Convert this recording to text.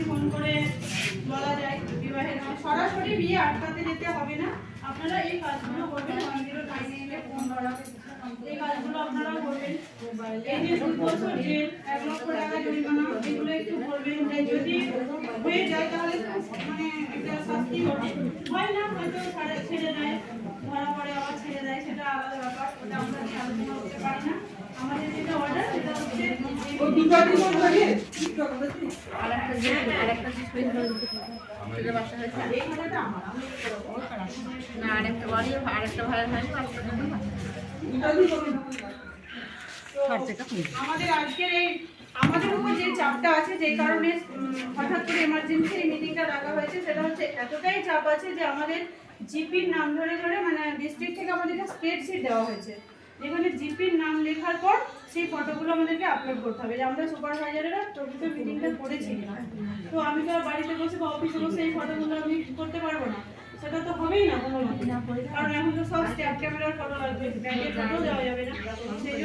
Phone করে বলা যায় বিবাহের সরাসরি বিয়ে আটকাতে যেতে হবে না। আপনারা এই কাজগুলো করবেন, 1099 ফোন করা, এই কাজগুলো আপনারা করবেন। এই যে 2 বছর জেল, 1 লক্ষ টাকা জরিমানা, এগুলো একটু বলবেন যে যদি হয়ে যায় তাহলে মানে একটা শাস্তি হবে, হয় না হয়তো ছেড়ে দেয়, ধরা পড়ে আবার ছেড়ে দেয়, সেটা আলাদা ব্যাপার, ওটা আমরা আলোচনা করতে পারি না। আমাদের যেটা অর্ডার সেটা হচ্ছে আরেকটা বাসা হয়েছে না, আরেকটা বাড়ি, আরেকটা ভাড়া হয়নি, আমাদের আজকের এই আমাদের উপর যে চাপটা আছে, যে কারণে হঠাৎ করে এমার্জেন্সি এই মিটিংটা ডাকা হয়েছে, সেটা হচ্ছে এতটাই চাপ আছে যে আমাদের জিপির নাম ধরে ধরে মানে ডিস্ট্রিক্ট থেকে আমাদেরকে স্প্রেডশিট দেওয়া হয়েছে, যেখানে জিপির নাম লেখার পর সেই ফটোগুলো আমাদেরকে আপলোড করতে হবে যে আমরা সুপারভাইজারেরা প্রকৃত মিটিংটা করেছি কিনা। তো আমি তো আর বাড়িতে বসে বা অফিসে বসে এই ফটোগুলো আমি করতে পারবো না, সেটা তো হবেই না কোনো মতে, কারণ এখন তো সব স্ট্যাপ ক্যামেরার ফটো লাগবে, ব্যাগের ফটো দেওয়া যাবে না। সেই